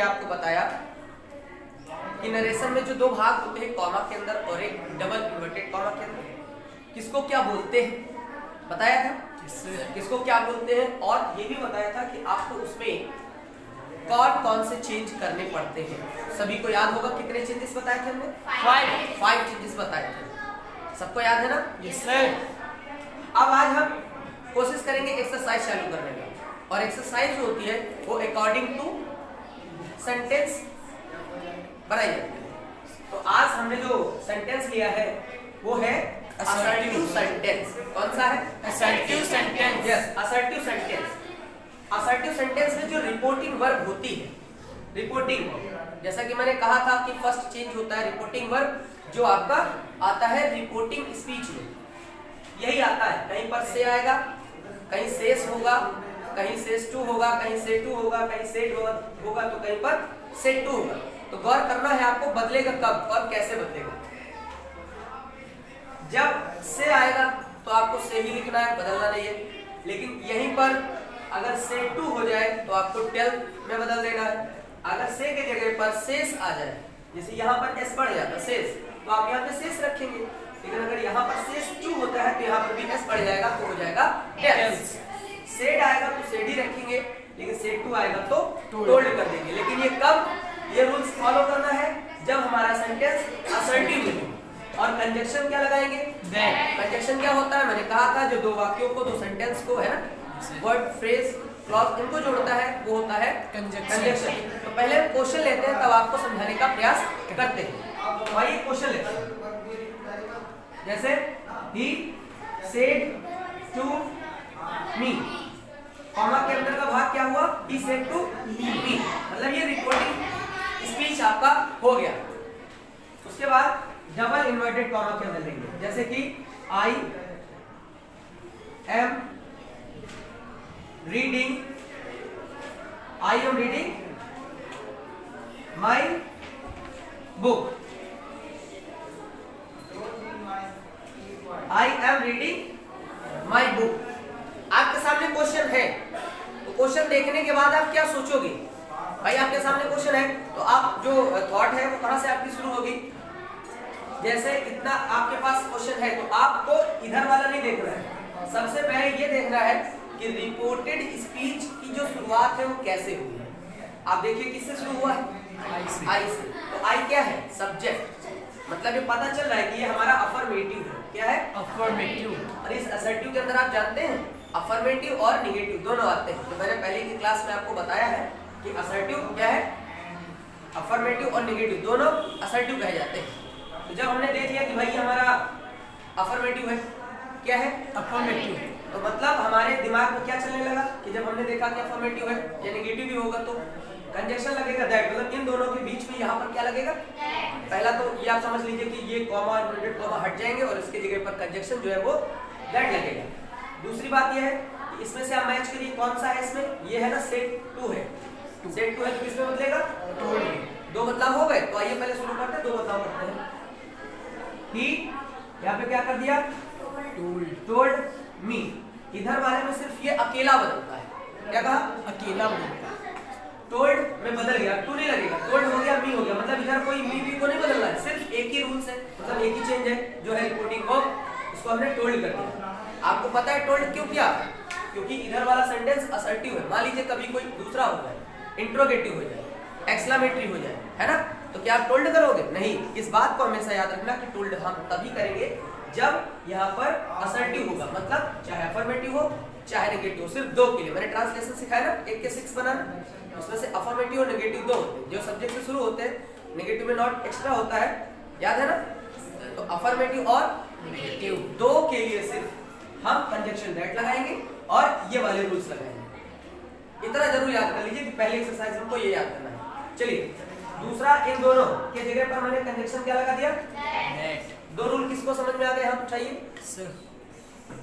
हमने आपको बताया कि नरेशन में जो दो भाग होते हैं कॉमा के अंदर और एक डबल इन्वर्टेड कॉमा के अंदर, किसको क्या बोलते हैं बताया था, किसको क्या बोलते हैं, और ये भी बताया था कि आपको उसमें कौन कौन से चेंज करने पड़ते हैं। सभी को याद होगा कितने चेंजेस बताए थे हमने? 5 चेंजेस बताए थे। सबको याद है ना? Yes sir. अब आज हम कोशिश करेंगे एक्सरसाइज चालू करने का, और एक्सरसाइज जो होती है वो अकॉर्डिंग टू सेंटेंस बनाई जाती है। तो आज हमने जो सेंटेंस लिया है वो है असर्टिव सेंटेंस। कौन सा है? Assertive sentence. Yes, assertive sentence. Assertive sentence में जो रिपोर्टिंग वर्ब होती है, रिपोर्टिंग, जैसा कि मैंने कहा था कि फर्स्ट चेंज होता है रिपोर्टिंग वर्ब, जो आपका आता है रिपोर्टिंग स्पीच में, यही आता है। कहीं पर से आएगा, कहीं सेस होगा, कहीं सेस टू होगा, कहीं से टू होगा, कहीं सेट होगा, तो कहीं पर सेट टू होगा। तो गौर करना है आपको, बदलेगा कब और कैसे बदलेगा। जब से आएगा तो आपको से ही लिखना है, बदलना नहीं है। लेकिन यहीं पर अगर से टू हो जाए तो आपको टेल में बदल देना है। अगर से के जगह पर सेस आ जाए, जैसे यहाँ पर एस बढ़ जाता सेस, तो आप यहाँ पे सेस रखेंगे। लेकिन अगर यहाँ पर सेस टू होता है तो यहाँ पर भी एस बढ़ जाएगा, तो हो जाएगा टेल्स। सेड आएगा तो सेड ही रखेंगे, लेकिन सेड टू आएगा तो टोल्ड कर देंगे। लेकिन ये कब, ये रूल्स फॉलो करना है जब हमारा सेंटेंस असर्टिव है। और कंजक्शन क्या लगाएंगे? कंजक्शन क्या होता है? मैंने कहा था जो दो वाक्यों को, दो सेंटेंस को, है ना, वर्ड, फ्रेज, क्लॉज, इनको जोड़ता है वो होता है कंजक्शन। तो पहले हम क्वेश्चन लेते हैं, तब आपको समझाने का प्रयास करते हैं। तो आइए क्वेश्चन लेते हैं। जैसे he said to me, comma के अंदर का भाग क्या हुआ? he said to me, मतलब ये रिपोर्टिंग स्पीच आपका हो गया। उसके बाद डबल इन्वर्टेड कॉमा के अंदर लेंगे, जैसे कि I am reading my book. I am reading my book. आपके सामने क्वेश्चन है, तो क्वेश्चन देखने के बाद आप क्या सोचोगे? भाई आपके सामने क्वेश्चन है तो आप जो थॉट है वो कहां से आपकी शुरू होगी? जैसे इतना आपके पास क्वेश्चन है तो आपको इधर वाला नहीं देखना है, सबसे पहले ये देखना है कि रिपोर्टेड स्पीच की जो शुरुआत है वो कैसे हुई है। आप देखिए किससे शुरू हुआ है? आई से। तो आई क्या है? सब्जेक्ट। मतलब ये पता चल रहा है कि ये हमारा अफर्मेटिव है। क्या है? अफर्मेटिव। और इस असर्टिव के अंदर आप जानते हैं अफर्मेटिव और निगेटिव दोनों आते हैं। तो मैंने पहले की क्लास में आपको बताया है कि असर्टिव क्या है, अफर्मेटिव और निगेटिव दोनों असर्टिव कहे जाते हैं। तो जब हमने देख लिया कि भाई हमारा अफर्मेटिव है, क्या है? अफर्मेटिव, तो मतलब हमारे दिमाग में क्या चलने लगा कि जब हमने देखा कि अफर्मेटिव है या नेगेटिव भी होगा तो कंजक्शन लगेगा दैट, मतलब इन दोनों के बीच में यहाँ पर क्या लगेगा? पहला तो ये आप समझ लीजिए कि ये कॉमा इन्वर्टेड कॉमा हट जाएंगे और इसके जगह पर कंजक्शन जो है वो दैट लगेगा। दूसरी बात ये है कि इसमें से आप मैच करिए कौन सा है इसमें, ये है ना सेट टू है, सेट टू है तो किसमें बदलेगा? दो बदलाव हो गए। तो आइए पहले शुरू करते हैं, दो बदलाव करते हैं। ही यहाँ पे क्या कर दिया? Told me. इधर वाले में सिर्फ ये अकेला बदलता है। क्या कहा? अकेला बदलता है। टोल्ड में बदल गया, टू नहीं लगेगा, टोल्ड हो गया मी हो गया, मतलब इधर कोई मी भी को नहीं बदल रहा है, सिर्फ एक ही रूल्स है, मतलब एक ही चेंज है जो है रिपोर्टिंग वर्ब, इसको हमने टोल्ड कर दिया। आपको पता है टोल्ड क्यों किया? क्योंकि इधर वाला सेंटेंस असर्टिव है। मान लीजिए कभी कोई दूसरा हो जाए, इंट्रोगेटिव हो जाए, एक्सक्लेमेटरी हो जाए, है ना, तो क्या आप टोल्ड करोगे? नहीं। इस बात को हमेशा याद रखना कि टोल्ड हम तभी करेंगे जब यहाँ पर असर्टिव होगा, मतलब चाहे अफर्मेटिव हो चाहे नेगेटिव हो, सिर्फ दो के लिए। मैंने ट्रांसलेशन सिखाया ना 1 के 6 बनाना, उसमें से अफर्मेटिव और नेगेटिव दो होते हैं, जो सब्जेक्ट से शुरू होते हैं, नेगेटिव में नॉट एक्स्ट्रा होता है, याद है ना। तो अफर्मेटिव और नेगेटिव दो के लिए सिर्फ हम कंजक्शन दैट लगाएंगे और ये वाले रूल्स लगाएंगे। इतना जरूर याद कर लीजिए कि पहले एक्सरसाइज हमको ये याद करना है। चलिए दूसरा, इन दोनों के जगह पर मैंने कंजक्शन क्या लगा दिया? दैट। दो रूल किसको समझ में आ गए? हम उठाइए सर।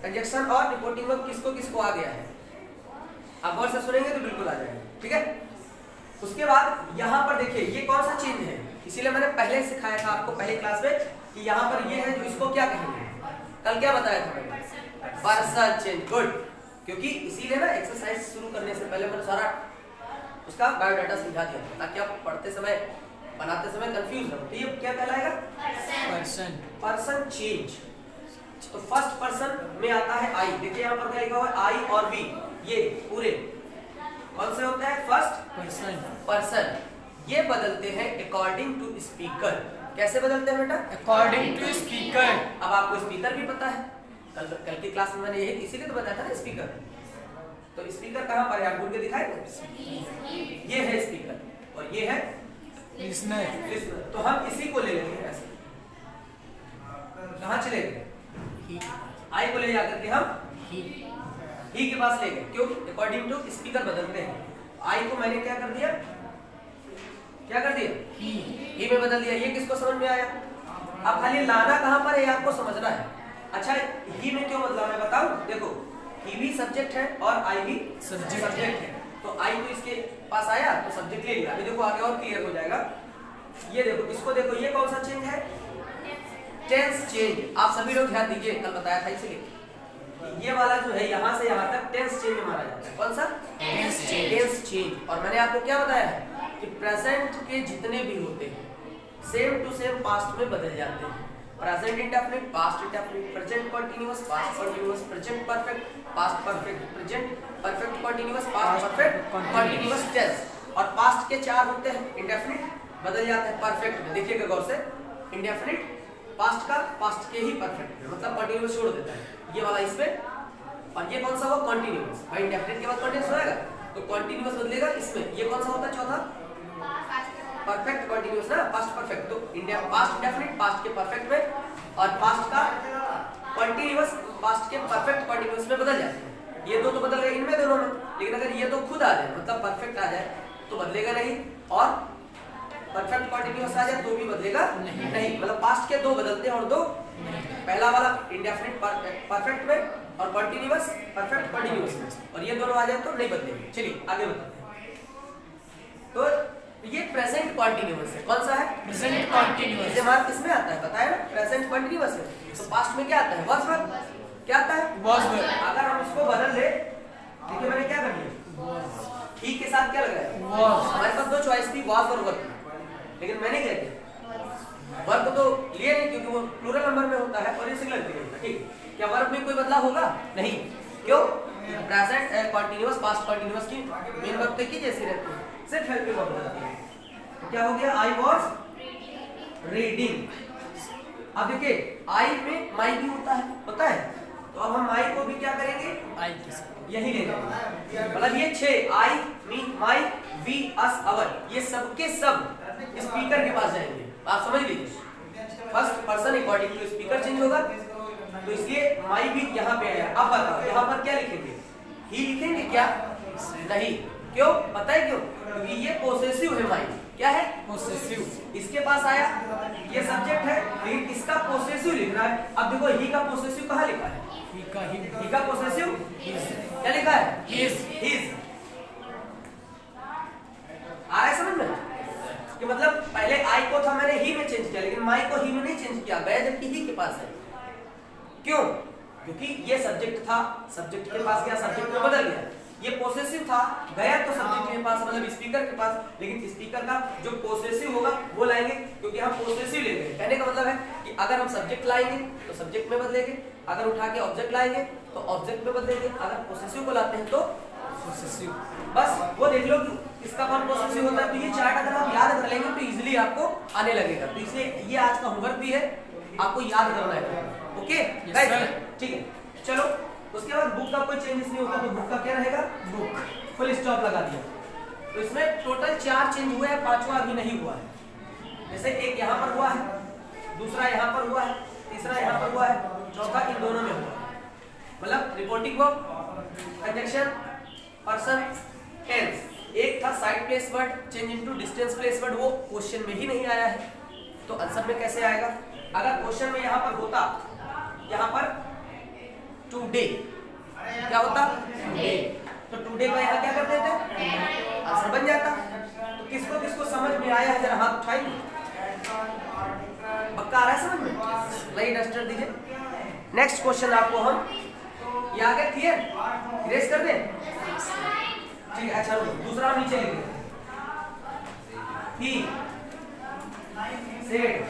कंजक्शन और रिपोर्टिंग वर्ब किसको किसको आ गया है? आप गौर से सुनेंगे तो बिल्कुल आ जाएगा, ठीक है। उसके बाद यहाँ पर देखिए ये कौन सा चेंज है, इसीलिए मैंने पहले सिखाया था आपको पहले क्लास में कि यहाँ पर ये है जो इसको क्या कहेंगे, कल क्या बताया था मैंने? Partial change. गुड, क्योंकि इसीलिए ना एक्सरसाइज शुरू करने से पहले मैंने सारा उसका बायोडाटा समझा दिया ताकि आप पढ़ते समय बनाते समय कंफ्यूज हो। तो ये क्या कहलाएगा? पर्सन। Person change. तो फर्स्ट पर्सन में आता है आई। देखिए यहाँ पर क्या लिखा हुआ है, आई और वी, ये पूरे कौन से होते हैं? First person. पर्सन। ये बदलते हैं अकॉर्डिंग टू स्पीकर। कैसे बदलते हैं बेटा? According to speaker. अब आपको स्पीकर भी पता है, कल की क्लास में मैंने यही इसीलिए तो बताया था ना स्पीकर। तो स्पीकर कहाँ पर है? आप ढूंढ के दिखाएंगे। ये है स्पीकर और ये है लिसनर। लिसनर। तो हम इसी को ले लेंगे ऐसे। कहाँ चले गए? आई को ले जाकर के हम ही के पास ले गए। क्यों? अकॉर्डिंग टू स्पीकर बदलते हैं। आई को मैंने क्या कर दिया? क्या कर दिया? ही में बदल दिया। ये किसको समझ में आया? अब खाली लाना कहाँ पर है आपको समझना है। अच्छा, ही में क्यों बदला मैं बताऊं? देखो, ही भी सब्जेक्ट है और आई भी सब्जेक्ट है। तो आई तो इसके पास आया तो सब्जेक्ट ले लिया। अभी देखो आगे और क्लियर हो जाएगा। ये देखो, इसको देखो, ये कौन सा चेंज है? Tense change. आप सभी लोग ध्यान दीजिए, कल बताया था इसलिए। ये वाला जो है यहाँ से यहाँ तक टेंस चेंज में माना जाता है। कौन सा? Tense change. और मैंने आपको क्या बताया है कि प्रेजेंट के जितने भी होते हैं सेम टू सेम पास्ट में बदल जाते हैं। Present indefinite, past indefinite, present continuous, past continuous, present perfect, past perfect, present perfect continuous, past perfect continuous tense. और पास्ट के 4 होते हैं। इंडेफिनिट बदल जाता है परफेक्ट में। देखिएगा गौर से, इंडेफिनिट पास्ट का पास्ट के ही परफेक्ट में, मतलब कंटीन्यूअस छोड़ देता है ये वाला इसमें। और ये कौन सा हुआ? कंटीन्यूअस। भाई इंडेफिनिट के बाद कंटीन्यूअस होएगा तो कंटीन्यूअस बदलेगा इसमें। ये कौन सा होता है? चौथा परफेक्ट कंटीन्यूअस ना, पास्ट परफेक्ट। तो इंडिया पास्ट इंडेफिनिट पास्ट के परफेक्ट में और पास्ट का कंटीन्यूअस पास्ट के परफेक्ट कंटीन्यूअस में बदल जाते हैं। ये दो तो बदल गए इनमें दोनों में, लेकिन अगर ये तो खुद आ जाए मतलब परफेक्ट आ जाए तो बदलेगा नहीं, और परफेक्ट कंटीन्यूअस आ जाए तो भी बदलेगा नहीं। मतलब पास्ट के 2 बदलते हैं और 2 पहला वाला इंडेफिनिट परफेक्ट में और कंटीन्यूअस परफेक्ट कंटीन्यूअस में, और ये दोनों आ जाए तो नहीं बदलेंगे। चलिए आगे बढ़ते हैं। तो ये प्रेजेंट कंटीन्यूअस है। कौन सा है? Present continuous. ये हमारा किसमें आता है बताया ना? प्रेजेंट कंटीन्यूअस है। तो पास्ट में क्या आता है? Was verb. क्या आता है? Was verb. अगर हम इसको बदल ले, देखिए मैंने क्या कर दिया, ही के साथ क्या लगा है? वाज। हमारे पास 2 चॉइस थी, वाज और वर्ब, लेकिन मैंने क्या किया, वर्ब तो लिए नहीं क्योंकि वो प्लूरल नंबर में होता है और ये सिंगुलर में होता है। ठीक, क्या वर्ब में कोई बदलाव होगा? नहीं। क्यों? प्रेजेंट कंटीन्यूअस पास्ट कंटीन्यूअस की मेन वर्ब तो एक ही जैसी रहती है, सिर्फ हेल्पिंग वर्ब होती है। तो क्या हो गया? I was reading. अब देखिए आई में माई भी होता है, तो अब हम माई को भी क्या करेंगे? आई के साथ यही ले लेंगे। मतलब ये 6 आई, मी, माई, वी, अस, अवर, ये सबके सब स्पीकर के पास जाएंगे। आप समझ लीजिए, first person according to speaker change होगा, तो इसलिए माई भी यहाँ पे आया। अब बताओ यहाँ पर क्या लिखेंगे? ही लिखेंगे क्या? नहीं। क्यों? पता है क्यों? क्योंकि ये पोसेसिव है। माई क्या है? पोसेसिव। इसके पास आया, ये सब्जेक्ट है लेकिन इसका पोसेसिव लिख रहा है। अब देखो ही का पोसेसिव कहाँ लिखा है? ही का पोसेसिव क्या लिखा है? हिज। आ रहा है समझ में? कि मतलब पहले आई को था मैंने ही में चेंज किया, लेकिन माई को ही में नहीं चेंज किया, गया जबकि ही के पास है। क्यों? क्योंकि ये सब्जेक्ट था, सब्जेक्ट के पास गया, सब्जेक्ट में बदल गया। ये पोसेसिव था, गया तो सब्जेक्ट के पास मतलब स्पीकर के पास, लेकिन स्पीकर का जो पोसेसिव होगा वो लाएंगे क्योंकि हम पोसेसिव ले गए। कहने का मतलब है कि अगर हम सब्जेक्ट लाएंगे तो सब्जेक्ट में बदलेंगे, अगर उठा के ऑब्जेक्ट लाएंगे तो ऑब्जेक्ट में बदलेंगे, अगर पोसेसिव को लाते हैं तो पोसेसिव। बस वो देख लो कि इसका कौन पोसेसिव होता है। तो ये चार्ट अगर आप याद कर लेंगे तो इजीली आपको आने लगेगा। तो इसलिए ये आज का होमवर्क भी है, आपको याद करना है। ओके गाइस, ठीक है। चलो उसके बाद बुक का कोई चेंजेस नहीं होता, तो बुक का क्या रहेगा? बुक फुल स्टॉप लगा दिया। तो इसमें टोटल 4 चेंज हुए हैं, 5वां अभी नहीं हुआ है। जैसे एक यहाँ पर हुआ है, दूसरा यहाँ पर हुआ है, तीसरा यहाँ पर हुआ है, चौथा इन दोनों में हुआ है। मतलब reporting verb, conjunction, person, tense. एक था side place word change into distance place word, वो क्वेश्चन में ही नहीं आया है, तो आंसर में कैसे आएगा? अगर क्वेश्चन में यहाँ पर होता, यहाँ पर टुडे क्या होता? टुडे, तो टुडे का यहाँ क्या कर देते? आंसर बन जाता। तो किसको किसको समझ में आया है? जरा हाथ उठाइए। पक्का आ रहा है समझ में? लाइट डस्टर दीजिए। नेक्स्ट क्वेश्चन आपको हम ये आ गया, क्लियर? इरेज कर दें? ठीक है। अच्छा दूसरा नीचे लिख दें। he said,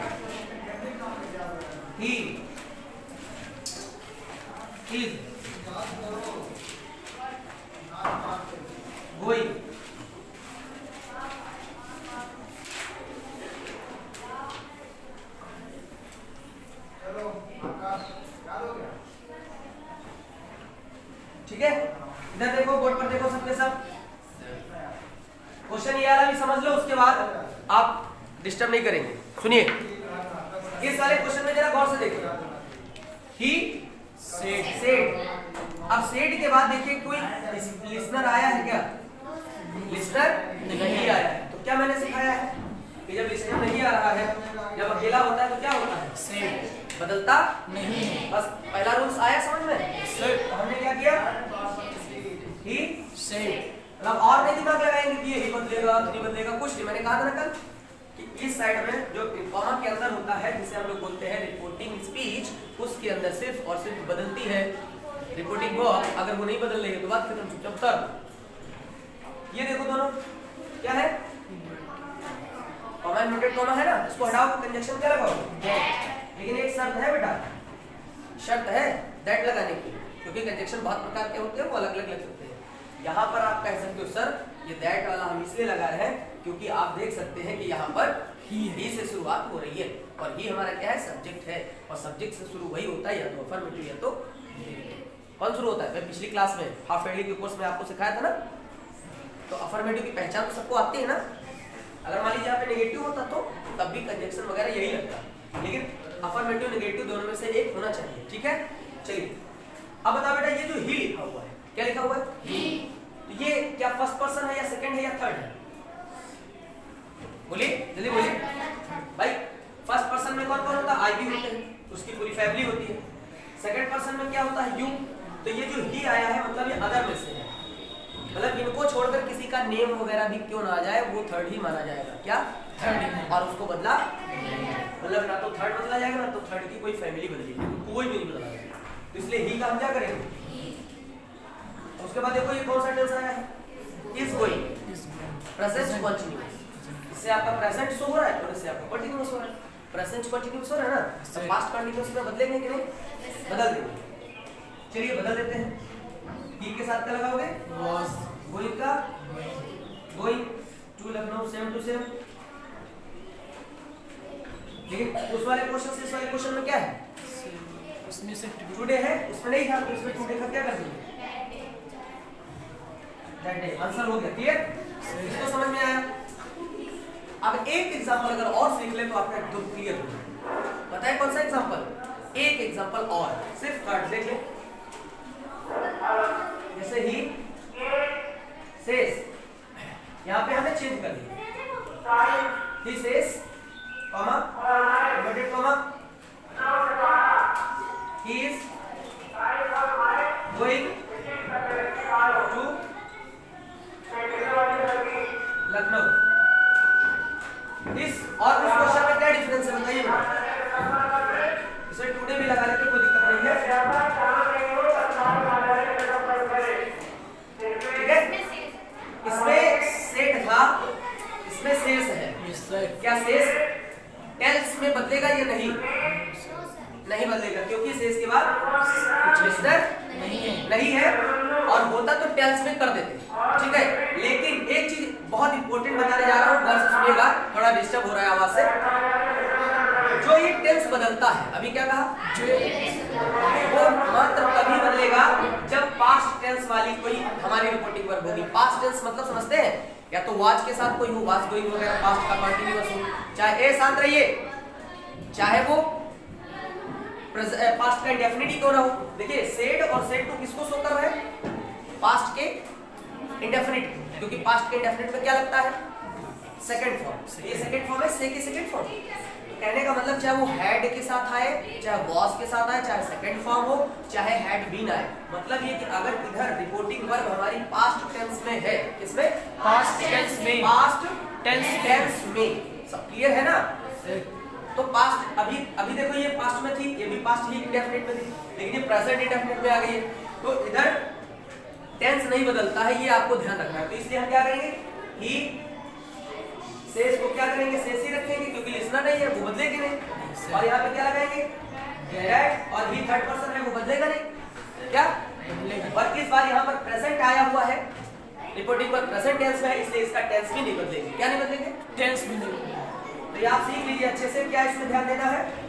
he is going ठीक है। इधर देखो, बोर्ड पर देखो सबके सब। क्वेश्चन ये वाला भी समझ लो, उसके बाद आप डिस्टर्ब नहीं करेंगे। सुनिए इस वाले क्वेश्चन में जरा गौर से देखिए। ही सेड, अब सेड के बाद देखिए कोई लिसनर आया है क्या? लिसनर नहीं आया है। तो क्या मैंने सिखाया है कि जब लिसनर नहीं आ रहा है, जब अकेला होता है तो क्या होता है? सेड बदलता नहीं है। बस पहला रूल्स आया समझ में? सेड। तो हमने क्या किया? He said. मतलब और नहीं दिमाग लगाएंगे कि ये ही बदलेगा तो नहीं बदलेगा, कुछ नहीं। मैंने कहा था ना कल कि इस साइड में जो कॉमा के अंदर होता है, जिसे हम लोग बोलते हैं रिपोर्टिंग स्पीच, उसके अंदर सिर्फ और सिर्फ बदलती है रिपोर्टिंग वर्ब। अगर वो नहीं बदल रही है तो बात खत्म, चुपचाप उतर। ये देखो दोनों क्या है? कॉमा नोटेड कॉमा है ना, इसको हटाओ, कंजंक्शन क्या लगाओ? लेकिन एक शर्त है बेटा, शर्त है दैट लगाने की, क्योंकि कंजंक्शन बहुत प्रकार के होते हैं, वो अलग अलग लग सकते हैं। यहाँ पर आप कह सकते हो सर ये दैट वाला हम इसलिए लगा रहे हैं क्योंकि आप देख सकते हैं कि यहाँ पर ही से शुरुआत हो रही है, और ही हमारा क्या है? सब्जेक्ट है, और सब्जेक्ट से शुरू वही होता है या तो अफर्मेटिव या तो कौन शुरू होता है? मैं पिछली क्लास में हाफ ईयरली के कोर्स में आपको सिखाया था ना। तो अफर्मेटिव की पहचान तो सबको आती है ना। अगर मान लीजिए यहाँ पे नेगेटिव होता तो तब भी कंजंक्शन वगैरह यही लगता, लेकिन अफर्मेटिव नेगेटिव दोनों में से एक होना चाहिए। ठीक है, चलिए अब बताओ बेटा, ये जो ही लिखा हुआ है, क्या लिखा हुआ है? ही। तो ये क्या फर्स्ट पर्सन है या सेकंड है या थर्ड है? बोलिए जल्दी बोलिए भाई। फर्स्ट पर्सन में कौन कौन होता है? आई भी होते हैं, उसकी पूरी फैमिली होती है। सेकंड पर्सन में क्या होता है? यू। तो ये जो ही आया है मतलब ये अदर में से है, मतलब इनको छोड़कर किसी का नेम वगैरह भी क्यों ना आ जाए वो थर्ड ही माना जाएगा। क्या? थर्ड ही। और उसको बदला मतलब ना तो थर्ड बदला जाएगा ना तो थर्ड की कोई फैमिली बदलेगी, कोई भी नहीं बदला जाएगा। तो इसलिए ही का हम क्या करेंगे? उसके बाद देखो ये कौन सा टेंस आया है? Is going, present continuous. इससे आपका प्रेजेंट शो हो रहा है और इससे आपका कंटीन्यूअस हो रहा है। प्रेजेंट कंटीन्यूअस हो रहा है ना, तो पास्ट कंटीन्यूअस में बदलेंगे कि नहीं? बदल देंगे। चलिए बदल देते हैं। ही के साथ क्या लगाओगे? वाज। गोइंग का going to Lucknow, same to same. लेकिन उस वाले क्वेश्चन से इस वाले क्वेश्चन में क्या है? उसमें से टुडे है, उसमें नहीं था, तो इसमें टुडे का क्या कर देंगे? That day. आंसर हो गया, क्लियर? इसको समझ में आया? अब एक एग्जांपल अगर और सीख ले तो आपका एकदम क्लियर हो जाए। पता है कौन सा एग्जांपल? एक एग्जांपल और, सिर्फ थर्ड देख ले। जैसे ही सेज, यहाँ पे हमें चेंज कर दिया। He says comma inverted comma, he is going to Lucknow. इस और उस क्वेश्चन में क्या डिफरेंस है बताइए मुझे? इसमें टुडे भी लगा लेते कोई दिक्कत नहीं है। ठीक है, इसमें सेट था, इसमें शेष है। क्या शेष टेल्स में बदलेगा या नहीं? नहीं बदलेगा, क्योंकि शेष के बाद लिस्टर नहीं है, और होता तो टेल्स में कर देते। ठीक है, लेकिन एक चीज बहुत इंपॉर्टेंट बताने जा रहा हूँ, गौर से सुनिएगा, थोड़ा डिस्टर्ब हो रहा है आवाज से। जो ये टेंस बदलता है, अभी क्या कहा? वो मात्र तभी बदलेगा जब पास्ट टेंस वाली कोई हमारी रिपोर्टिंग वर्ब होगी। पास्ट टेंस मतलब समझते हैं, या तो वाज के साथ कोई हो, वाज गोइंग वगैरह पास्ट का कंटीन्यूअस हो, चाहे ए शांत रहिए, चाहे वो पास्ट का इंडेफिनिट क्यों ना हो। देखिए सेड और सेड टू किसको शो कर रहे हैं? पास्ट के इंडेफिनिट, क्योंकि पास्ट के इंडेफिनिट में क्या लगता है? Second form. ये सेकंड फॉर्म है, से की सेकंड फॉर्म। कहने का मतलब चाहे वो हैड के साथ आए, चाहे वॉज के साथ आए, चाहे सेकंड फॉर्म हो, चाहे हैड बीन आए, मतलब ये कि अगर इधर रिपोर्टिंग वर्ब हमारी पास्ट टेंस में है, किसमें? पास्ट टेंस में। पास्ट टेंस में। सब क्लियर है ना? तो पास्ट अभी देखो ये पास्ट में थी, ये भी पास्ट ही इंडेफिनिट में थी, लेकिन ये प्रेजेंट इंडेफिनिट में आ गई है। तो इधर टेंस नहीं बदलता है, ये आपको ध्यान रखना है। तो इसलिए हम क्या करेंगे? ही शेष को क्या करेंगे, शेष ही रखेंगे क्योंकि लिसना नहीं है, वो बदलेगी नहीं। और यहाँ पे क्या लगाएंगे, डेड, और ही थर्ड पर्सन है वो बदलेगा नहीं, क्या और इस बार यहाँ पर प्रेजेंट आया हुआ है, रिपोर्टिंग पर प्रेजेंट टेंस में है, इसलिए इसका टेंस भी नहीं बदलेंगे। क्या नहीं बदलेंगे, टेंस भी नहीं। तो ये आप सीख लीजिए अच्छे से, क्या इसमें ध्यान देना है।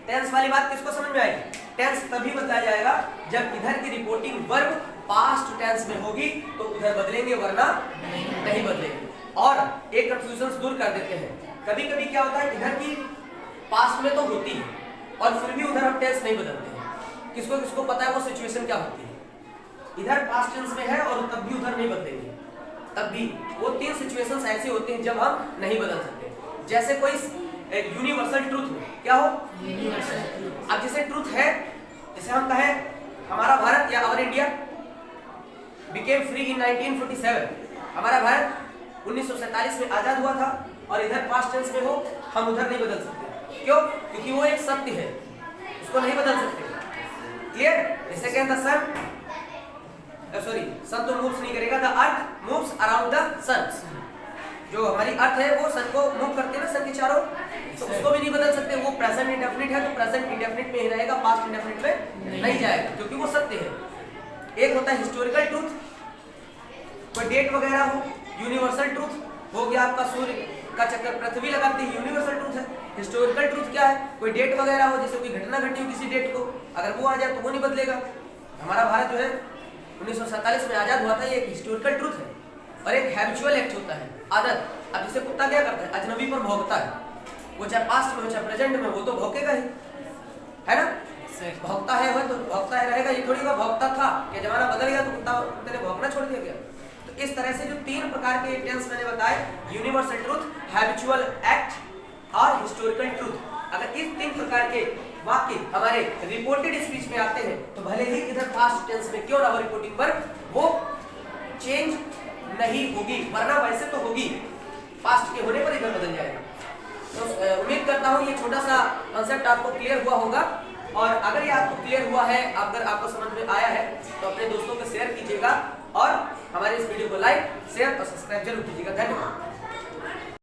टेंस वाली बात किसको समझ में आएगी, टेंस तभी बदला जाएगा जब इधर की रिपोर्टिंग वर्ब पास्ट टेंस में होगी तो उधर बदलेंगे, वरना नहीं बदलेंगे। और एक कंफ्यूजन दूर कर देते हैं, कभी कभी क्या होता है इधर की पास्ट में तो होती है और फिर भी उधर हम टेंस नहीं बदलते हैं। किसको किसको पता है वो सिचुएशन क्या होती है, इधर पास्ट टेंस में है और तब भी उधर नहीं बदलेंगे, तब भी वो 3 सिचुएशंस ऐसी होती हैं जब हम नहीं बदल सकते। जैसे कोई यूनिवर्सल ट्रूथ हो, क्या हो यूनिवर्सल ट्रूथ। अब जैसे ट्रूथ है, जैसे हम कहें हमारा भारत या our India became free in 1947, हमारा भारत 1947 में आजाद हुआ था और इधर पास्ट टेंस में हो, हम उधर नहीं बदल सकते। क्यों, क्योंकि वो एक सत्य है, उसको नहीं बदल सकते। क्लियर, जैसे कहता सन, सॉरी सन तो मूव्स नहीं करेगा, the earth moves around the sun, जो हमारी अर्थ है वो सन को मूव करते हैं ना, सन के चारों, तो उसको भी नहीं बदल सकते। वो प्रेजेंट इंडेफिनिट है तो प्रेजेंट इंडेफिनिट में ही रहेगा, पास्ट इंडेफिनिट में नहीं जाएगा क्योंकि वो सत्य है। एक होता है हिस्टोरिकल ट्रूथ, कोई डेट वगैरह हो, यूनिवर्सल ट्रूथ हो गया आपका सूर्य का चक्कर पृथ्वी लगाती है, यूनिवर्सल ट्रूथ है। हिस्टोरिकल ट्रूथ क्या है, कोई डेट वगैरह हो, जैसे कोई घटना घटी हो किसी डेट को, अगर वो आ जाए तो वो नहीं बदलेगा। हमारा भारत जो है 1947 में आजाद हुआ था, ये एक हिस्टोरिकल ट्रूथ है। और एक हैबिचुअल एक्ट होता है, आदत। अब जैसे कुत्ता क्या करता है, अजनबी पर भौंकता है, वो चाहे पास्ट में हो चाहे प्रेजेंट में, वो तो भौंकेगा ही, है ना, भौंकता है वो तो भौंकता है रहेगा, ये थोड़ी वो भौंकता था कि जमाना बदल गया तो कुत्ते ने भौंकना छोड़ दिया गया। तो इस तरह से जो 3 प्रकार के टेंस मैंने बताए, यूनिवर्सल ट्रूथ, हैबिचुअल एक्ट और हिस्टोरिकल ट्रूथ, अगर इस 3 प्रकार के वाक्य हमारे रिपोर्टेड स्पीच में आते हैं तो भले ही इधर पास्ट टेंस में क्यों ना हो रिपोर्टिंग वर्ब, वो चेंज नहीं होगी, वरना वैसे तो होगी, पास्ट के होने पर इधर बदल जाएगा। तो उम्मीद करता हूँ ये छोटा सा कॉन्सेप्ट आपको क्लियर हुआ होगा, और अगर ये आपको क्लियर हुआ है, अगर आपको समझ में आया है तो अपने दोस्तों को शेयर कीजिएगा और हमारे इस वीडियो को लाइक, शेयर और सब्सक्राइब जरूर कीजिएगा। धन्यवाद।